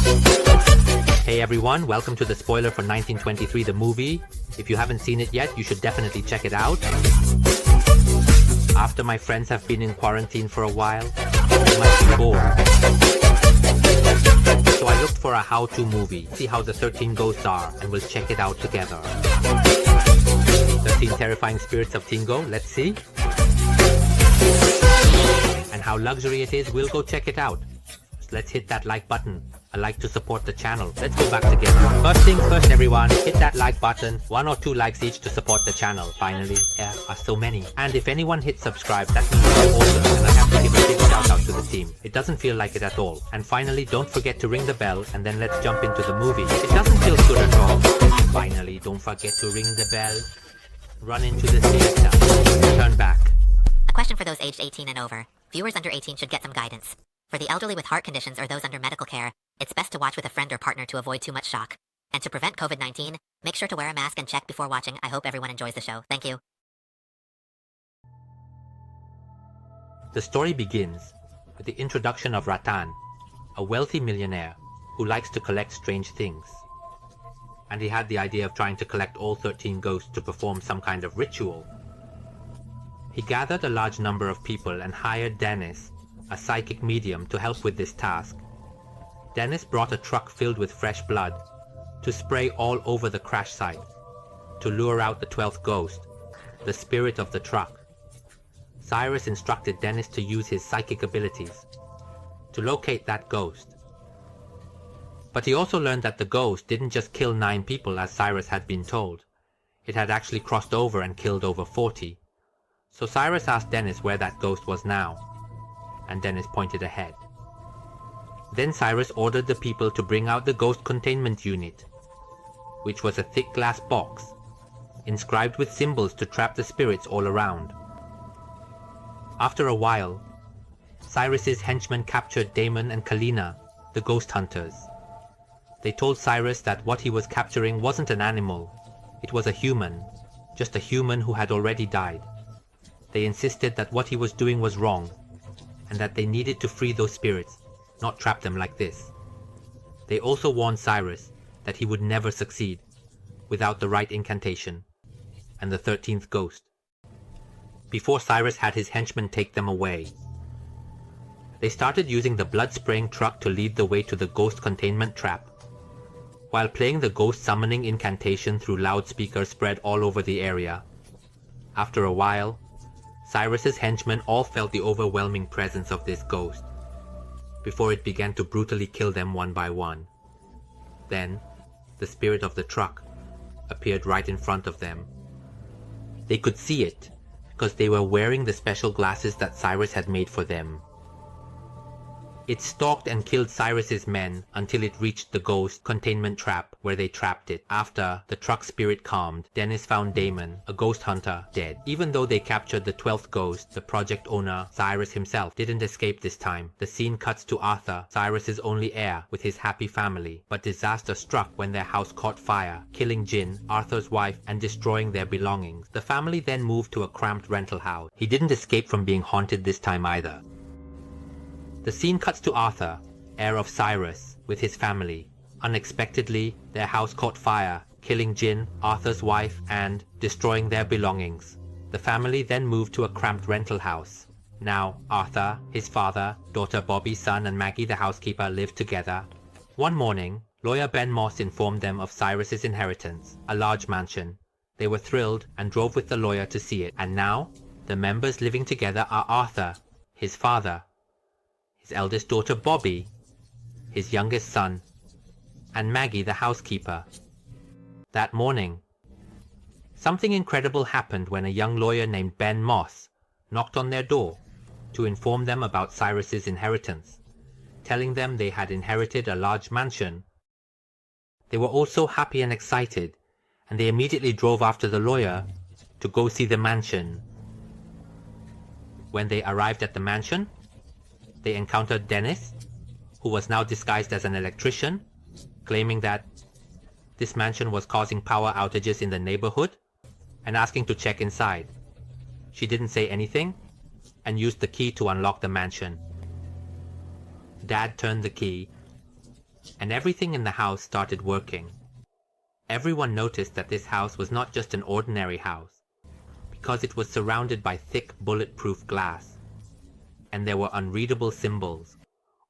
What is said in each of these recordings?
Hey everyone, welcome to the spoiler for 1923, the movie. If you haven't seen it yet, you should definitely check it out. After my friends have been in quarantine for a while, they must be bored. So I looked for a how-to movie, see how the 13 ghosts are, and we'll check it out together. 13 terrifying spirits of Tingo, let's see. And how luxury it is, we'll go check it out. So let's hit that like button. A like to support the channel. Let's go back together. First things first everyone, hit that like button. 1 or 2 likes each to support the channel. Finally, there are so many. And if anyone hits subscribe, that means you're awesome and I have to give a big shout out to the team. It doesn't feel like it at all. And finally, don't forget to ring the bell and then let's jump into the movie. It doesn't feel good at all. Finally, don't forget to ring the bell. Run into the theater. Turn back. A question for those aged 18 and over. Viewers under 18 should get some guidance. For the elderly with heart conditions or those under medical care, it's best to watch with a friend or partner to avoid too much shock. And to prevent COVID-19, make sure to wear a mask and check before watching. I hope everyone enjoys the show. Thank you. The story begins with the introduction of Ratan, a wealthy millionaire who likes to collect strange things. And he had the idea of trying to collect all 13 ghosts to perform some kind of ritual. He gathered a large number of people and hired Dennis, a psychic medium, to help with this task. Dennis brought a truck filled with fresh blood to spray all over the crash site to lure out the 12th ghost, the spirit of the truck. Cyrus instructed Dennis to use his psychic abilities to locate that ghost. But he also learned that the ghost didn't just kill 9 people as Cyrus had been told. It had actually crossed over and killed over 40. So Cyrus asked Dennis where that ghost was now, and Dennis pointed ahead. Then Cyrus ordered the people to bring out the ghost containment unit, which was a thick glass box, inscribed with symbols to trap the spirits all around. After a while, Cyrus's henchmen captured Damon and Kalina, the ghost hunters. They told Cyrus that what he was capturing wasn't an animal, it was a human, just a human who had already died. They insisted that what he was doing was wrong, and that they needed to free those spirits, not trap them like this. They also warned Cyrus that he would never succeed without the right incantation and the 13th ghost. Before Cyrus had his henchmen take them away, they started using the blood-spraying truck to lead the way to the ghost containment trap, while playing the ghost summoning incantation through loudspeakers spread all over the area. After a while, Cyrus's henchmen all felt the overwhelming presence of this ghost, before it began to brutally kill them one by one. Then, the spirit of the truck appeared right in front of them. They could see it, because they were wearing the special glasses that Cyrus had made for them. It stalked and killed Cyrus's men until it reached the ghost containment trap where they trapped it. After the truck spirit calmed, Dennis found Damon, a ghost hunter, dead. Even though they captured the 12th ghost, the project owner, Cyrus himself, didn't escape this time. The scene cuts to Arthur, Cyrus's only heir, with his happy family. But disaster struck when their house caught fire, killing Jin, Arthur's wife, and destroying their belongings. The family then moved to a cramped rental house. He didn't escape from being haunted this time either. The scene cuts to Arthur, heir of Cyrus, with his family. Unexpectedly, their house caught fire, killing Jin, Arthur's wife, and destroying their belongings. The family then moved to a cramped rental house. Now, Arthur, his father, daughter Bobby's son, and Maggie the housekeeper lived together. One morning, lawyer Ben Moss informed them of Cyrus's inheritance, a large mansion. They were thrilled and drove with the lawyer to see it. And now, the members living together are Arthur, his father, his eldest daughter Bobby, his youngest son, and Maggie the housekeeper. That morning, something incredible happened when a young lawyer named Ben Moss knocked on their door to inform them about Cyrus's inheritance, telling them they had inherited a large mansion. They were all so happy and excited, and they immediately drove after the lawyer to go see the mansion. When they arrived at the mansion, they encountered Dennis, who was now disguised as an electrician, claiming that this mansion was causing power outages in the neighborhood and asking to check inside. She didn't say anything and used the key to unlock the mansion. Dad turned the key and everything in the house started working. Everyone noticed that this house was not just an ordinary house, because it was surrounded by thick bulletproof glass, and there were unreadable symbols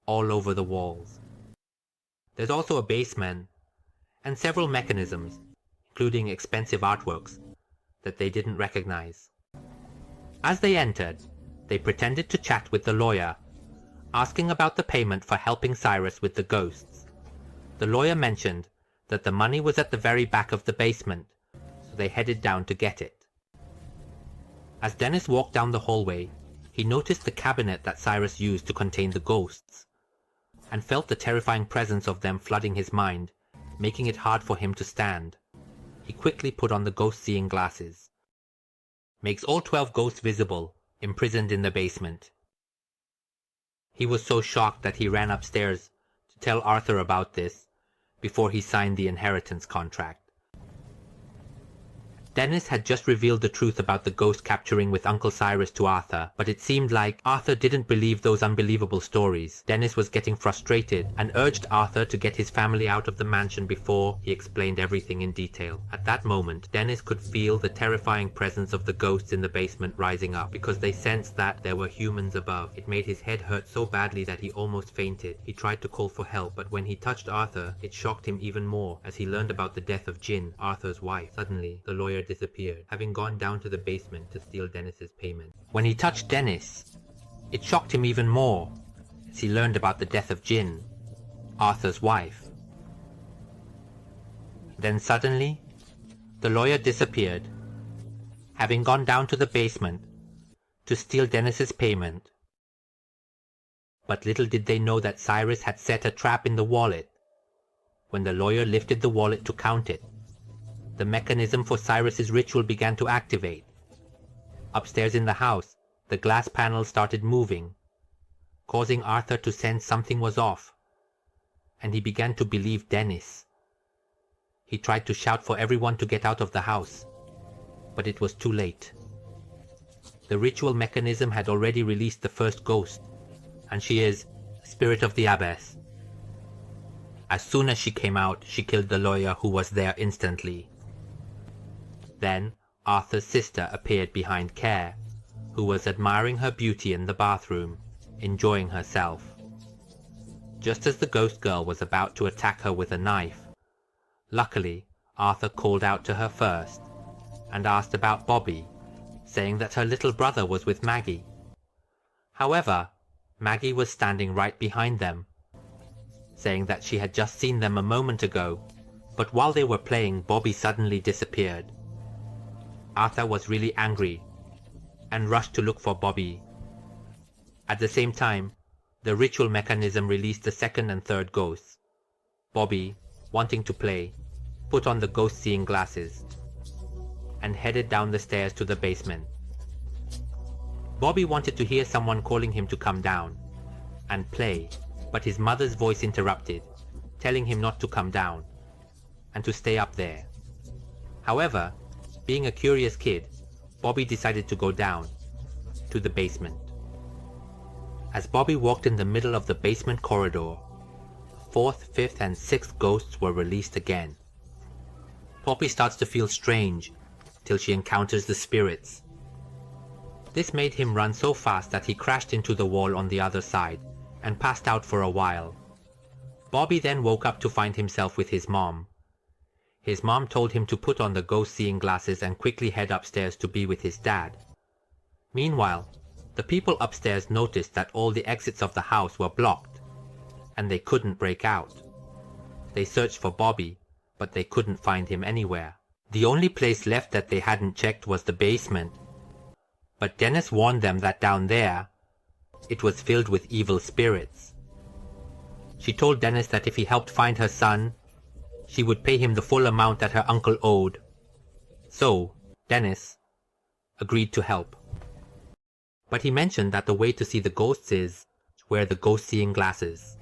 all over the walls. There's also a basement, and several mechanisms, including expensive artworks, that they didn't recognize. As they entered, they pretended to chat with the lawyer, asking about the payment for helping Cyrus with the ghosts. The lawyer mentioned that the money was at the very back of the basement, so they headed down to get it. As Dennis walked down the hallway, he noticed the cabinet that Cyrus used to contain the ghosts, and felt the terrifying presence of them flooding his mind, making it hard for him to stand. He quickly put on the ghost-seeing glasses. Makes all 12 ghosts visible, imprisoned in the basement. He was so shocked that he ran upstairs to tell Arthur about this before he signed the inheritance contract. Dennis had just revealed the truth about the ghost capturing with Uncle Cyrus to Arthur, but it seemed like Arthur didn't believe those unbelievable stories. Dennis was getting frustrated and urged Arthur to get his family out of the mansion before he explained everything in detail. At that moment, Dennis could feel the terrifying presence of the ghosts in the basement rising up, because they sensed that there were humans above. It made his head hurt so badly that he almost fainted. He tried to call for help, but when he touched Arthur, it shocked him even more as he learned about the death of Jin, Arthur's wife. Suddenly, the lawyer disappeared, having gone down to the basement to steal Dennis's payment. When he touched Dennis, it shocked him even more as he learned about the death of Jin, Arthur's wife. Then suddenly, the lawyer disappeared, having gone down to the basement to steal Dennis's payment. But little did they know that Cyrus had set a trap in the wallet. When the lawyer lifted the wallet to count it, the mechanism for Cyrus's ritual began to activate. Upstairs in the house, the glass panels started moving, causing Arthur to sense something was off, and he began to believe Dennis. He tried to shout for everyone to get out of the house, but it was too late. The ritual mechanism had already released the first ghost, and she is Spirit of the Abbess. As soon as she came out, she killed the lawyer, who was there instantly. Then Arthur's sister appeared behind Care, who was admiring her beauty in the bathroom, enjoying herself. Just as the ghost girl was about to attack her with a knife, luckily Arthur called out to her first and asked about Bobby, saying that her little brother was with Maggie. However, Maggie was standing right behind them, saying that she had just seen them a moment ago, but while they were playing, Bobby suddenly disappeared. Arthur was really angry and rushed to look for Bobby. At the same time, the ritual mechanism released the second and third ghosts. Bobby, wanting to play, put on the ghost-seeing glasses and headed down the stairs to the basement. Bobby wanted to hear someone calling him to come down and play, but his mother's voice interrupted, telling him not to come down and to stay up there. However, being a curious kid, Bobby decided to go down to the basement. As Bobby walked in the middle of the basement corridor, fourth, fifth, and sixth ghosts were released again. Poppy starts to feel strange till she encounters the spirits. This made him run so fast that he crashed into the wall on the other side and passed out for a while. Bobby then woke up to find himself with his mom. His mom told him to put on the ghost-seeing glasses and quickly head upstairs to be with his dad. Meanwhile, the people upstairs noticed that all the exits of the house were blocked, and they couldn't break out. They searched for Bobby, but they couldn't find him anywhere. The only place left that they hadn't checked was the basement. But Dennis warned them that down there, it was filled with evil spirits. She told Dennis that if he helped find her son, she would pay him the full amount that her uncle owed. So, Dennis agreed to help. But he mentioned that the way to see the ghosts is to wear the ghost-seeing glasses.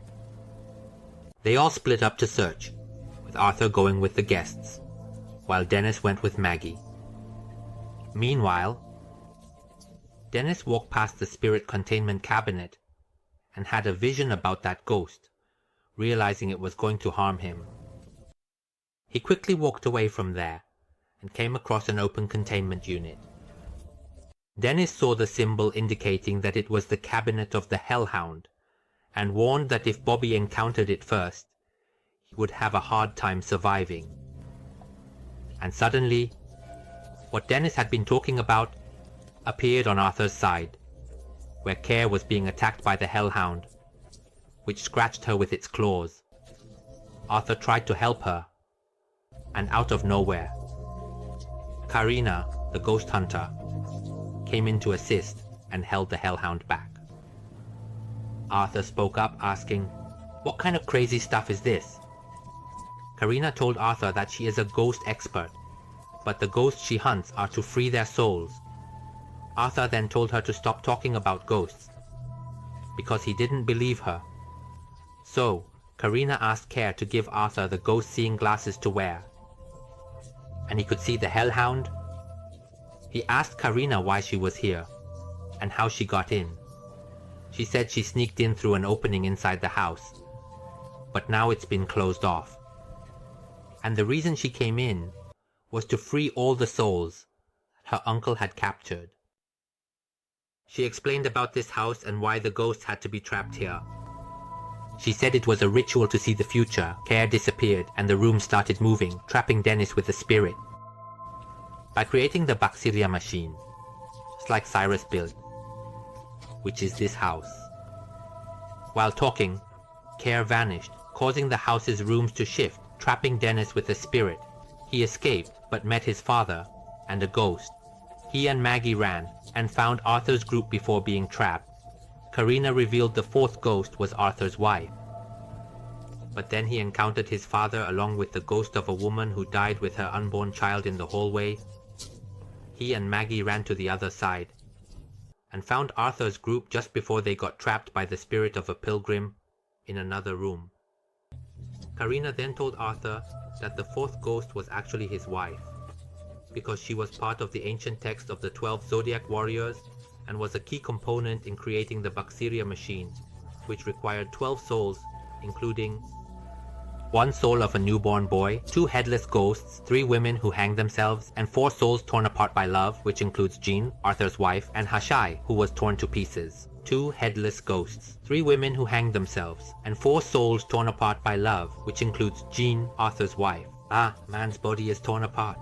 They all split up to search, with Arthur going with the guests, while Dennis went with Maggie. Meanwhile, Dennis walked past the spirit containment cabinet and had a vision about that ghost, realizing it was going to harm him. He quickly walked away from there and came across an open containment unit. Dennis saw the symbol indicating that it was the cabinet of the Hellhound, and warned that if Bobby encountered it first, he would have a hard time surviving. And suddenly, what Dennis had been talking about appeared on Arthur's side, where Care was being attacked by the Hellhound, which scratched her with its claws. Arthur tried to help her, and out of nowhere, Karina, the ghost hunter, came in to assist and held the Hellhound back. Arthur spoke up, asking, "What kind of crazy stuff is this?" Karina told Arthur that she is a ghost expert, but the ghosts she hunts are to free their souls. Arthur then told her to stop talking about ghosts, because he didn't believe her. So, Karina asked Care to give Arthur the ghost-seeing glasses to wear, and he could see the Hellhound. He asked Karina why she was here, and how she got in. She said she sneaked in through an opening inside the house, but now it's been closed off. And the reason she came in was to free all the souls her uncle had captured. She explained about this house and why the ghosts had to be trapped here. She said it was a ritual to see the future. Care disappeared and the room started moving, trapping Dennis with the spirit. By creating the Baxiria machine, it's like Cyrus built, which is this house. While talking, Care vanished, causing the house's rooms to shift, trapping Dennis with the spirit. He escaped, but met his father and a ghost. He and Maggie ran and found Arthur's group before being trapped. Karina revealed the fourth ghost was Arthur's wife. But then he encountered his father along with the ghost of a woman who died with her unborn child in the hallway. He and Maggie ran to the other side and found Arthur's group just before they got trapped by the spirit of a pilgrim in another room. Karina then told Arthur that the fourth ghost was actually his wife, because she was part of the ancient text of the 12 Zodiac warriors and was a key component in creating the Baxiria machine, which required 12 souls, including 1 soul of a newborn boy, 2 headless ghosts, 3 women who hanged themselves, and 4 souls torn apart by love, which includes Jean, Arthur's wife, and Hashai, who was torn to pieces. 2 headless ghosts, 3 women who hanged themselves, and 4 souls torn apart by love, which includes Jean, Arthur's wife. Ah, man's body is torn apart.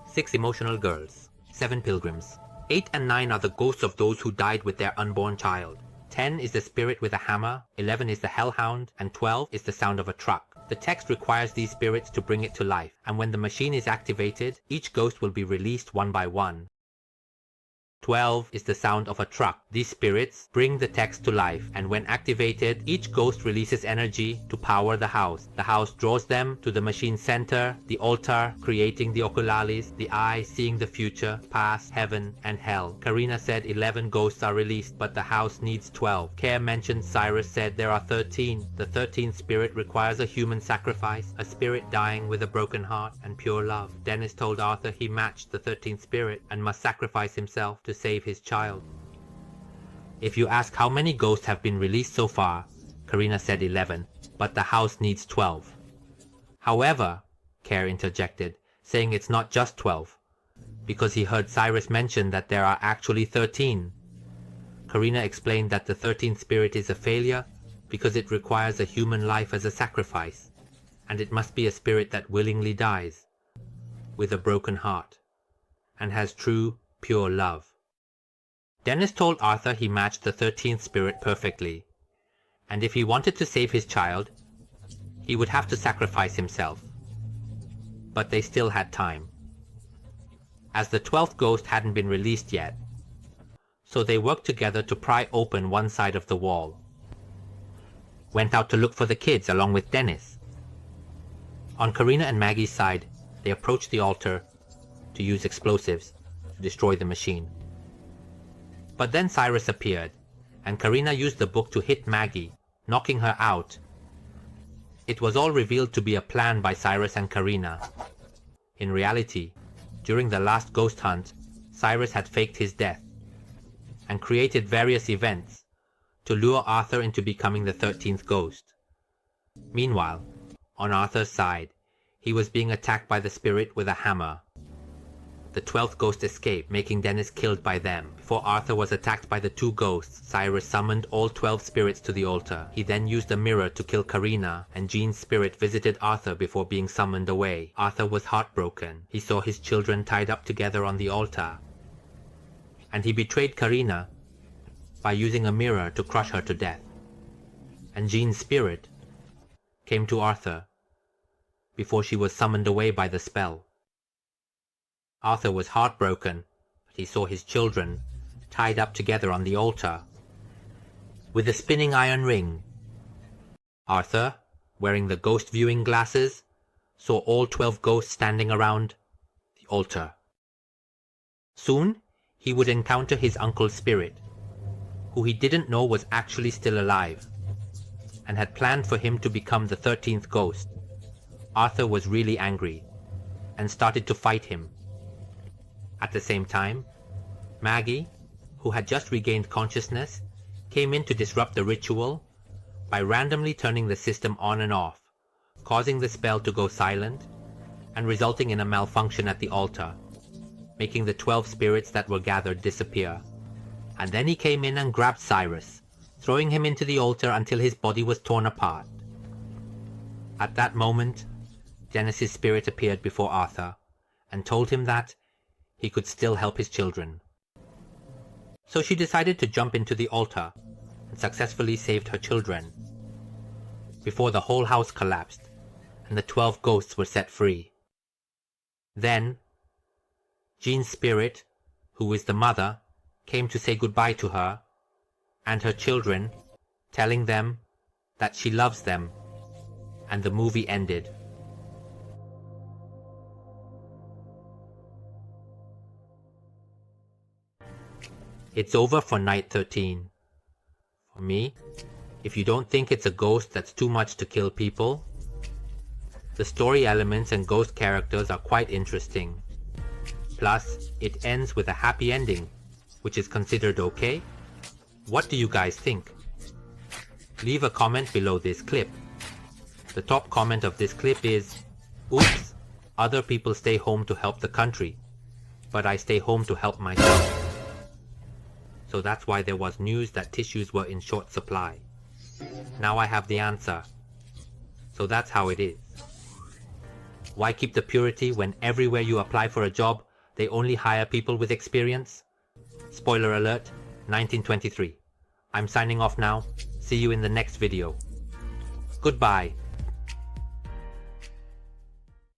6 emotional girls, 7 pilgrims. 8 and 9 are the ghosts of those who died with their unborn child. 10 is the spirit with a hammer, 11 is the hellhound, and 12 is the sound of a truck. The text requires these spirits to bring it to life, and when the machine is activated, each ghost will be released one by one. 12 is the sound of a truck. These spirits bring the text to life, and when activated, each ghost releases energy to power the house. The house draws them to the machine's center, the altar, creating the oculalis, the eye seeing the future, past, heaven, and hell. Karina said 11 ghosts are released, but the house needs 12. Care mentioned Cyrus said there are 13. The 13th spirit requires a human sacrifice, a spirit dying with a broken heart and pure love. Dennis told Arthur he matched the 13th spirit and must sacrifice himself to save his child. If you ask how many ghosts have been released so far, Karina said 11, but the house needs 12. However, Care interjected, saying it's not just 12, because he heard Cyrus mention that there are actually 13. Karina explained that the 13th spirit is a failure because it requires a human life as a sacrifice, and it must be a spirit that willingly dies, with a broken heart, and has true, pure love. Dennis told Arthur he matched the 13th spirit perfectly, and if he wanted to save his child, he would have to sacrifice himself. But they still had time, as the 12th ghost hadn't been released yet, so they worked together to pry open one side of the wall. Went out to look for the kids along with Dennis. On Karina and Maggie's side, they approached the altar to use explosives to destroy the machine. But then Cyrus appeared, and Karina used the book to hit Maggie, knocking her out. It was all revealed to be a plan by Cyrus and Karina. In reality, during the last ghost hunt, Cyrus had faked his death and created various events to lure Arthur into becoming the 13th ghost. Meanwhile, on Arthur's side, he was being attacked by the spirit with a hammer. The 12th ghost escaped, making Dennis killed by them. Before Arthur was attacked by the 2 ghosts, Cyrus summoned all 12 spirits to the altar. He then used a mirror to kill Karina, and Jean's spirit visited Arthur before being summoned away. Arthur was heartbroken. He saw his children tied up together on the altar. And he betrayed Karina by using a mirror to crush her to death. And Jean's spirit came to Arthur before she was summoned away by the spell. Arthur was heartbroken, but he saw his children tied up together on the altar with a spinning iron ring. Arthur, wearing the ghost viewing glasses, saw all 12 ghosts standing around the altar. Soon, he would encounter his uncle's spirit, who he didn't know was actually still alive, and had planned for him to become the 13th ghost. Arthur was really angry, and started to fight him. At the same time, Maggie, who had just regained consciousness, came in to disrupt the ritual by randomly turning the system on and off, causing the spell to go silent, and resulting in a malfunction at the altar, making the 12 spirits that were gathered disappear. And then he came in and grabbed Cyrus, throwing him into the altar until his body was torn apart. At that moment, Dennis's spirit appeared before Arthur, and told him that he could still help his children. So she decided to jump into the altar, and successfully saved her children, before the whole house collapsed, and the 12 ghosts were set free. Then, Jean's spirit, who is the mother, came to say goodbye to her and her children, telling them that she loves them, and the movie ended. It's over for night 13. For me, if you don't think it's a ghost that's too much to kill people, the story elements and ghost characters are quite interesting. Plus, it ends with a happy ending, which is considered okay. What do you guys think? Leave a comment below this clip. The top comment of this clip is, "Oops, other people stay home to help the country, but I stay home to help myself." So that's why there was news that tissues were in short supply. Now I have the answer. So that's how it is. Why keep the purity when everywhere you apply for a job, they only hire people with experience? Spoiler alert, 1923. I'm signing off now. See you in the next video. Goodbye.